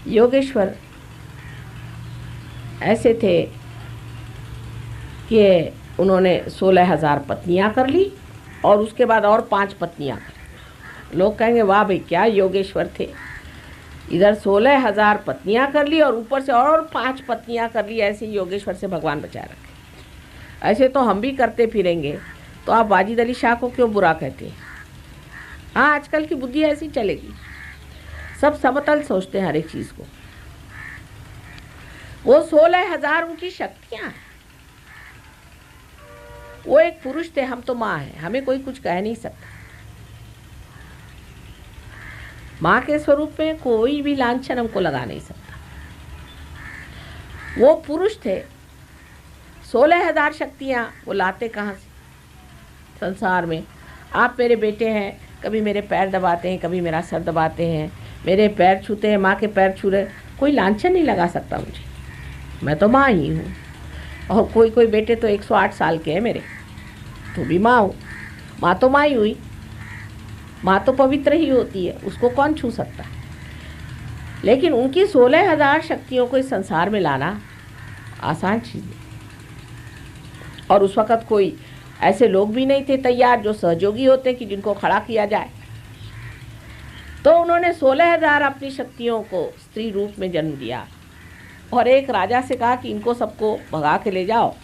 योगेश्वर ऐसे थे कि उन्होंने 16,000 पत्नियां कर ली और उसके बाद और 5 पत्नियां कर। लोग कहेंगे वाह भाई क्या योगेश्वर थे, इधर 16,000 पत्नियां कर ली और ऊपर से और 5 पत्नियां कर ली। ऐसे योगेश्वर से भगवान बचाए रखे। ऐसे तो हम भी करते फिरेंगे तो आप वाजिद अली शाह को क्यों बुरा कहते हैं? हाँ, आजकल की बुद्धि ऐसी चलेगी, सब समतल सोचते हैं हर एक चीज को। वो 16,000 उनकी शक्तियां हैं। वो एक पुरुष थे, हम तो माँ हैं, हमें कोई कुछ कह नहीं सकता। माँ के स्वरूप में कोई भी लांछन हमको लगा नहीं सकता। वो पुरुष थे, 16,000 शक्तियां वो लाते कहाँ से संसार में? आप मेरे बेटे हैं, कभी मेरे पैर दबाते हैं, कभी मेरा सर दबाते हैं, मेरे पैर छूते हैं, माँ के पैर छू रहे, कोई लांछन नहीं लगा सकता मुझे। मैं तो माँ ही हूँ। और कोई कोई बेटे तो 108 साल के हैं मेरे, तो भी माँ हूँ। माँ तो माँ ही हुई, माँ तो पवित्र ही होती है, उसको कौन छू सकता है? लेकिन उनकी 16,000 शक्तियों को इस संसार में लाना आसान चीज़ नहीं। और उस वक़्त कोई ऐसे लोग भी नहीं थे तैयार जो सहयोगी होते कि जिनको खड़ा किया जाए। तो उन्होंने 16,000 अपनी शक्तियों को स्त्री रूप में जन्म दिया और एक राजा से कहा कि इनको सबको भगा के ले जाओ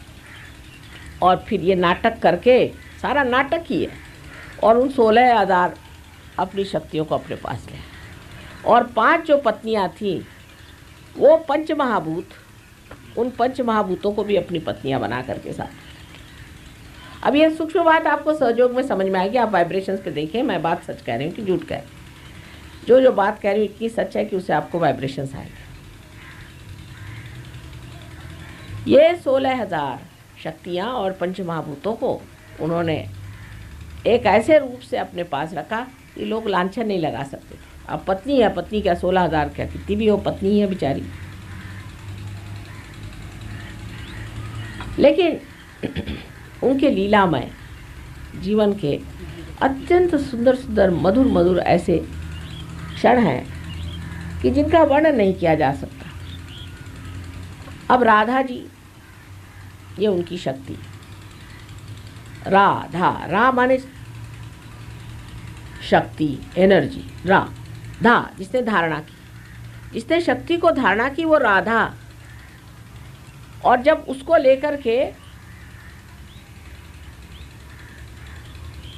और फिर ये नाटक करके, सारा नाटक ही है, और उन 16,000 अपनी शक्तियों को अपने पास ले। और 5 जो पत्नियां थीं वो पंचमहाभूत, उन पंचमहाभूतों को भी अपनी पत्नियां बना करके साथ। अब ये सूक्ष्म बात आपको सहयोग में समझ में आएगी। आप वाइब्रेशंस पे देखिए, मैं बात सच कह रही हूँ कि झूठ कह रही हूँ। जो जो बात कह रही हूँ इतनी सच है कि उससे आपको वाइब्रेशंस आएंगे। ये 16,000 शक्तियाँ और पंचमहाभूतों को उन्होंने एक ऐसे रूप से अपने पास रखा कि लोग लांछन नहीं लगा सकते थे। अब पत्नी है, पत्नी क्या 16,000 क्या कितनी भी हो, पत्नी है बेचारी। लेकिन उनके लीलामय जीवन के अत्यंत सुंदर सुंदर मधुर मधुर ऐसे क्षण हैं कि जिनका वर्णन नहीं किया जा सकता। अब राधा जी, ये उनकी शक्ति। राधा, रा माने शक्ति, एनर्जी। रा, धा, जिसने धारणा की, जिसने शक्ति को धारणा की, वो राधा। और जब उसको लेकर के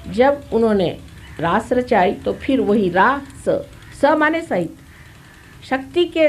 जब उन्होंने रास रचाई तो फिर वही रा स माने सहित शक्ति के